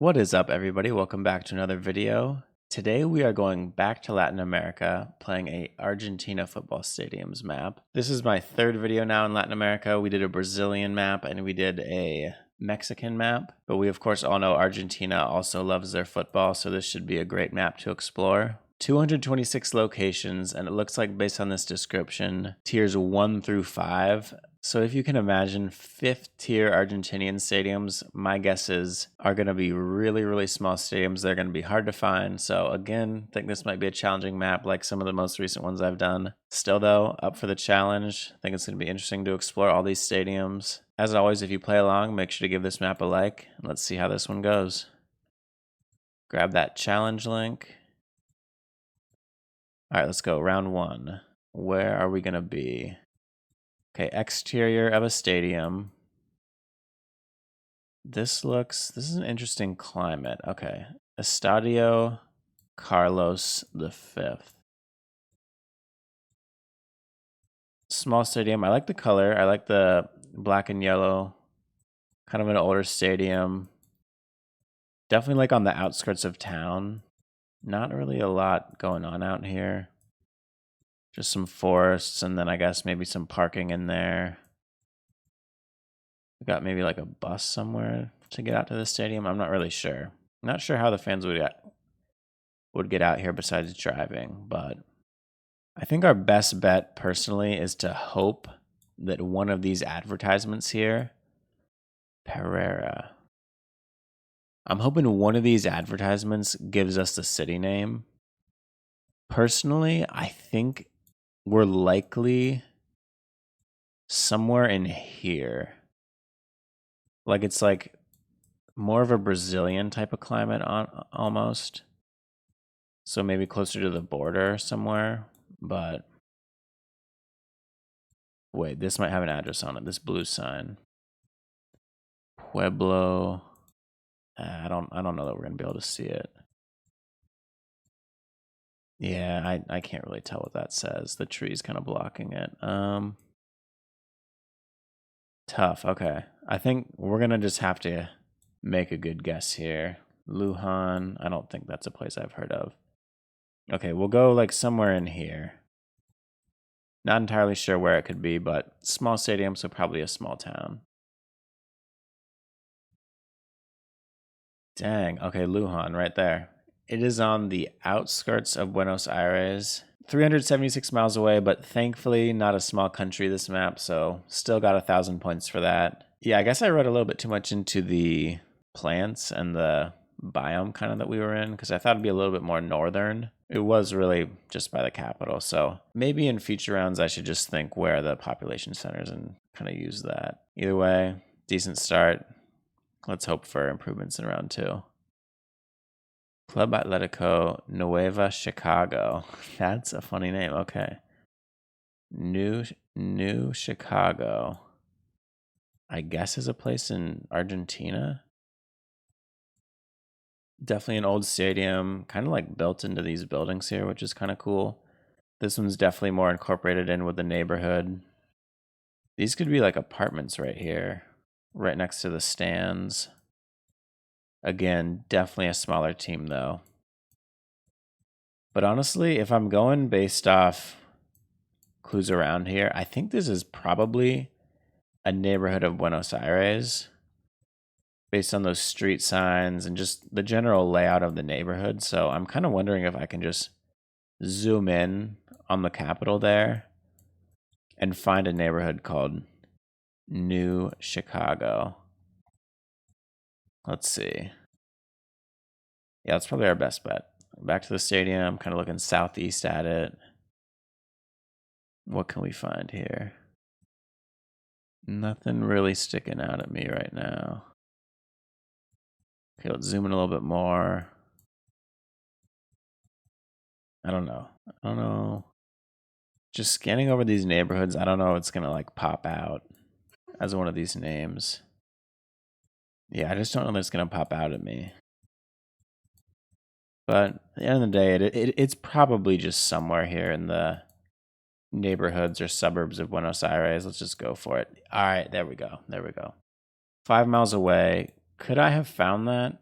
What is up, everybody? Welcome back to another video. Today we are going back to Latin America, playing a Argentina football stadiums map. This is my third video now in Latin America. We did a Brazilian map and we did a Mexican map, but we of course all know Argentina also loves their football, so this should be a great map to explore. 226 locations, and it looks like based on this description, tiers 1 through 5. So if you can imagine 5th tier Argentinian stadiums, my guesses are going to be really small stadiums. They're going to be hard to find. So again, I think this might be a challenging map like some of the most recent ones I've done. Still though, up for the challenge. I think it's going to be interesting to explore all these stadiums. As always, if you play along, make sure to give this map a like. Let's see how this one goes. Grab that challenge link. All right, let's go. Round 1. Where are we going to be? Okay, exterior of a stadium. This is an interesting climate. Okay, Estadio Carlos V. Small stadium. I like the color. I like the black and yellow. Kind of an older stadium. Definitely like on the outskirts of town. Not really a lot going on out here. Just some forests and then I guess maybe some parking in there. We got maybe like a bus somewhere to get out to the stadium. I'm not really sure. I'm not sure how the fans would get out here besides driving, but I think our best bet personally is to hope that one of these advertisements here, Pereira, I'm hoping one of these advertisements gives us the city name. Personally, I think we're likely somewhere in here. Like it's like more of a Brazilian type of climate almost. So maybe closer to the border somewhere, but wait, this might have an address on it, this blue sign. Pueblo. I don't know that we're gonna be able to see it. Yeah, I can't really tell what that says. The tree's kind of blocking it. Tough. Okay. I think we're gonna just have to make a good guess here. Lujan. I don't think that's a place I've heard of. Okay, we'll go like somewhere in here. Not entirely sure where it could be, but small stadium, so probably a small town. Dang. Okay, Lujan right there. It is on the outskirts of Buenos Aires. 376 miles away, but thankfully not a small country, this map, so still got 1,000 points for that. Yeah, I guess I read a little bit too much into the plants and the biome kind of that we were in, because I thought it'd be a little bit more northern. It was really just by the capital, so maybe in future rounds I should just think where the population centers and kind of use that. Either way, decent start. Let's hope for improvements in round 2. Club Atletico Nueva Chicago. That's a funny name. Okay. New Chicago. I guess is a place in Argentina. Definitely an old stadium, kind of like built into these buildings here, which is kind of cool. This one's definitely more incorporated in with the neighborhood. These could be like apartments right here, right next to the stands. Again, definitely a smaller team though. But honestly, if I'm going based off clues around here, I think this is probably a neighborhood of Buenos Aires based on those street signs and just the general layout of the neighborhood. So I'm kind of wondering if I can just zoom in on the capital there and find a neighborhood called New Chicago. Let's see. Yeah, that's probably our best bet. Back to the stadium, kind of looking southeast at it. What can we find here? Nothing really sticking out at me right now. Okay, let's zoom in a little bit more. I don't know. Just scanning over these neighborhoods, I don't know if it's gonna like pop out as one of these names. Yeah, I just don't know that it's gonna pop out at me. But at the end of the day, it's probably just somewhere here in the neighborhoods or suburbs of Buenos Aires. Let's just go for it. All right, there we go. 5 miles away. Could I have found that?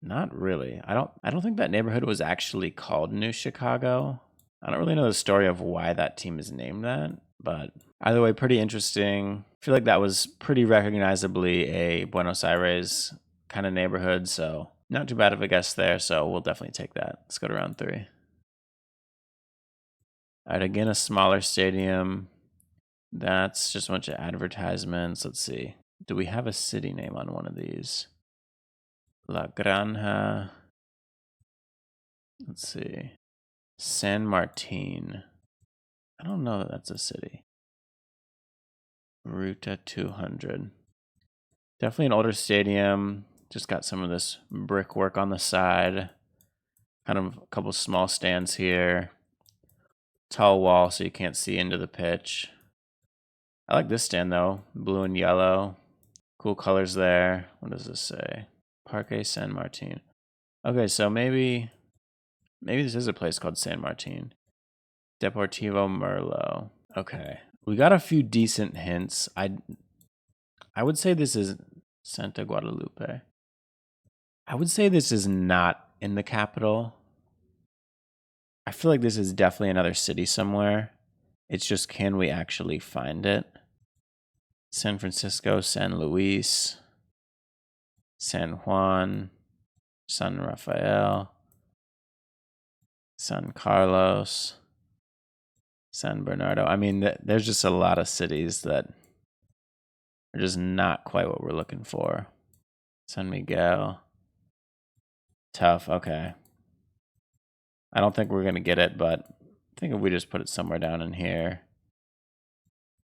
Not really. I don't think that neighborhood was actually called New Chicago. I don't really know the story of why that team is named that, but either way, pretty interesting. I feel like that was pretty recognizably a Buenos Aires kind of neighborhood, so not too bad of a guess there, so we'll definitely take that. Let's go to round 3. All right, again, a smaller stadium. That's just a bunch of advertisements. Let's see. Do we have a city name on one of these? La Granja. Let's see. San Martin. I don't know that that's a city. Ruta 200. Definitely an older stadium. Just got some of this brickwork on the side. Kind of a couple small stands here. Tall wall so you can't see into the pitch. I like this stand though. Blue and yellow. Cool colors there. What does this say? Parque San Martin. Okay, so maybe this is a place called San Martin. Deportivo Merlo. Okay. We got a few decent hints. I would say this is Santa Guadalupe. I would say this is not in the capital. I feel like this is definitely another city somewhere. It's just, can we actually find it? San Francisco, San Luis, San Juan, San Rafael, San Carlos, San Bernardo. I mean, there's just a lot of cities that are just not quite what we're looking for. San Miguel. Tough. Okay. I don't think we're going to get it, but I think if we just put it somewhere down in here,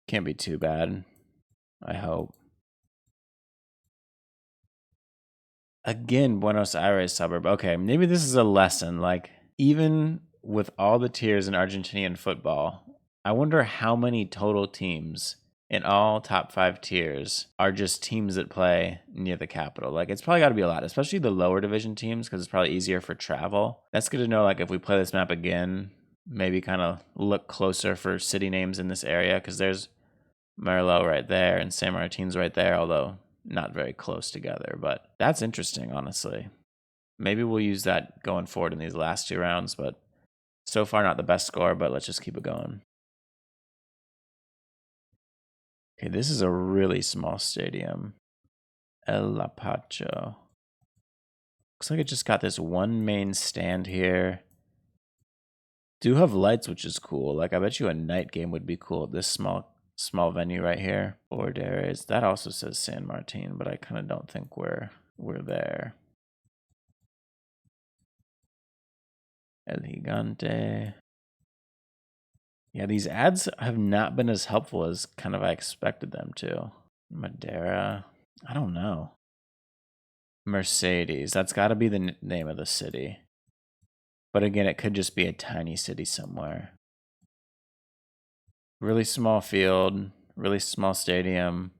can't be too bad. I hope. Again, Buenos Aires suburb. Okay, maybe this is a lesson. Like, even with all the tiers in Argentinian football, I wonder how many total teams in all top 5 tiers are just teams that play near the capital. Like, it's probably got to be a lot, especially the lower division teams, because it's probably easier for travel. That's good to know. Like, if we play this map again, maybe kind of look closer for city names in this area, because there's Merlo right there and San Martin's right there, although not very close together. But that's interesting, honestly. Maybe we'll use that going forward in these last 2 rounds, but so far not the best score, but let's just keep it going. Okay, this is a really small stadium. El Lapacho. Looks like it just got this one main stand here. Do have lights, which is cool. Like, I bet you a night game would be cool at this small venue right here. Borderes. That also says San Martin, but I kind of don't think we're there. El Gigante. Yeah, these ads have not been as helpful as kind of I expected them to. Madeira. I don't know. Mercedes. That's got to be the name of the city. But again, it could just be a tiny city somewhere. Really small field, really small stadium.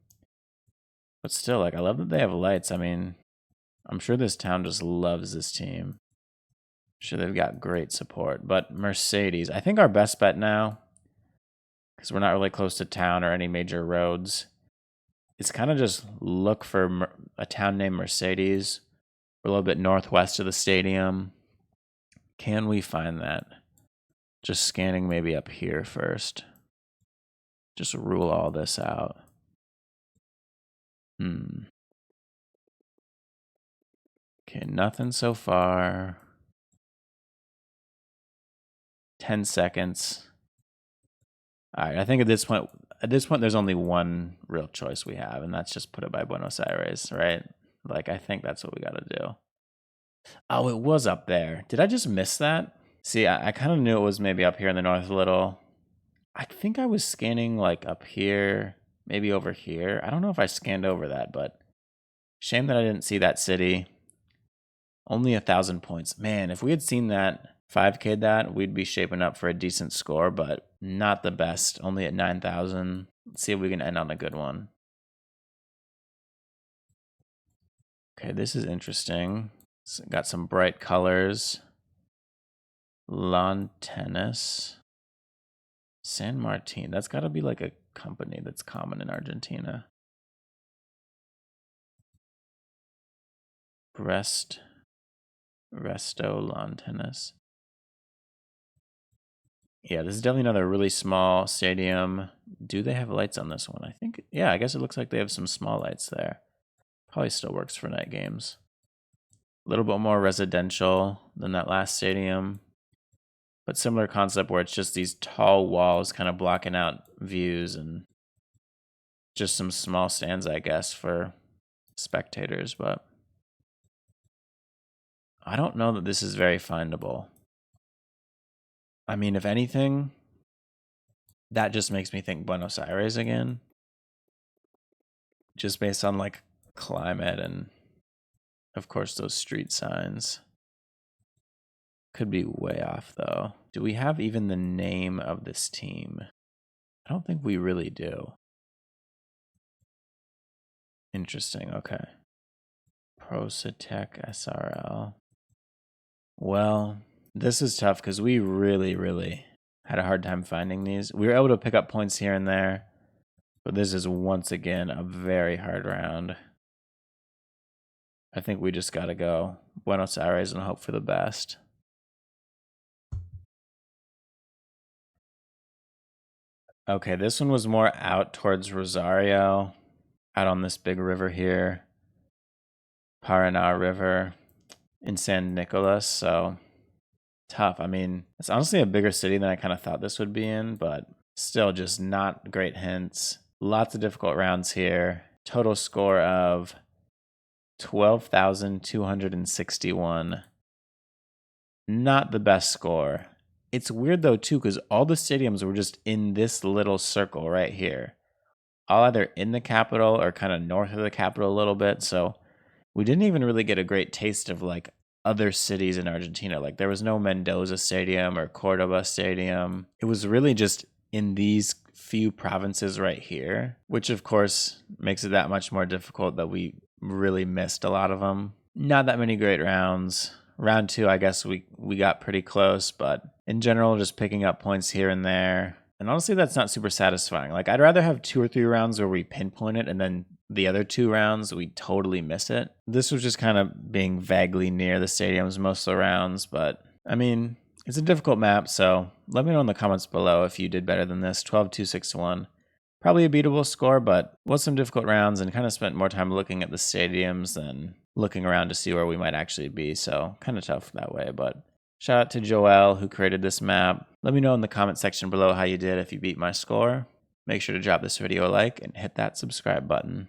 But still, like, I love that they have lights. I mean, I'm sure this town just loves this team. I'm sure they've got great support. But Mercedes, I think our best bet now, because we're not really close to town or any major roads, is kind of just look for a town named Mercedes. We're a little bit northwest of the stadium. Can we find that? Just scanning maybe up here first. Just rule all this out. Okay, nothing so far. 10 seconds. All right, I think at this point, there's only one real choice we have, and that's just put it by Buenos Aires, right? Like, I think that's what we got to do. Oh, it was up there. Did I just miss that? See, I kind of knew it was maybe up here in the north a little. I think I was scanning like up here, maybe over here. I don't know if I scanned over that, but shame that I didn't see that city. Only 1,000 points. Man, if we had seen that, 5K'd that, we'd be shaping up for a decent score, but not the best. Only at 9,000. Let's see if we can end on a good one. Okay, this is interesting. It's got some bright colors. Lawn tennis. San Martin. That's got to be like a company that's common in Argentina. Brest Resto Lawn Tennis. Yeah, this is definitely another really small stadium. Do they have lights on this one? I think, yeah, I guess it looks like they have some small lights there. Probably still works for night games. A little bit more residential than that last stadium, but similar concept where it's just these tall walls kind of blocking out views and just some small stands, I guess, for spectators, but I don't know that this is very findable. I mean, if anything, that just makes me think Buenos Aires again, just based on like climate and of course those street signs. Could be way off though. Do we have even the name of this team? I don't think we really do. Interesting, okay. Prosatec SRL. Well, this is tough because we really had a hard time finding these. We were able to pick up points here and there, but this is once again a very hard round. I think we just gotta go Buenos Aires and hope for the best. Okay, this one was more out towards Rosario, out on this big river here, Paraná River in San Nicolas, so tough. I mean, it's honestly a bigger city than I kind of thought this would be in, but still just not great hints. Lots of difficult rounds here. Total score of 12,261. Not the best score. It's weird though too, because all the stadiums were just in this little circle right here. All either in the capital or kind of north of the capital a little bit. So we didn't even really get a great taste of like other cities in Argentina. Like there was no Mendoza Stadium or Cordoba Stadium. It was really just in these few provinces right here, which of course makes it that much more difficult that we really missed a lot of them. Not that many great rounds. Round 2, I guess we got pretty close, but in general, just picking up points here and there. And honestly, that's not super satisfying. Like, I'd rather have 2 or 3 rounds where we pinpoint it and then the other 2 rounds, we totally miss it. This was just kind of being vaguely near the stadiums most of the rounds, but I mean, it's a difficult map, so let me know in the comments below if you did better than this. 12,261. Probably a beatable score, but was some difficult rounds and kind of spent more time looking at the stadiums than looking around to see where we might actually be. So kind of tough that way, but shout out to Joel who created this map. Let me know in the comment section below how you did if you beat my score. Make sure to drop this video a like and hit that subscribe button.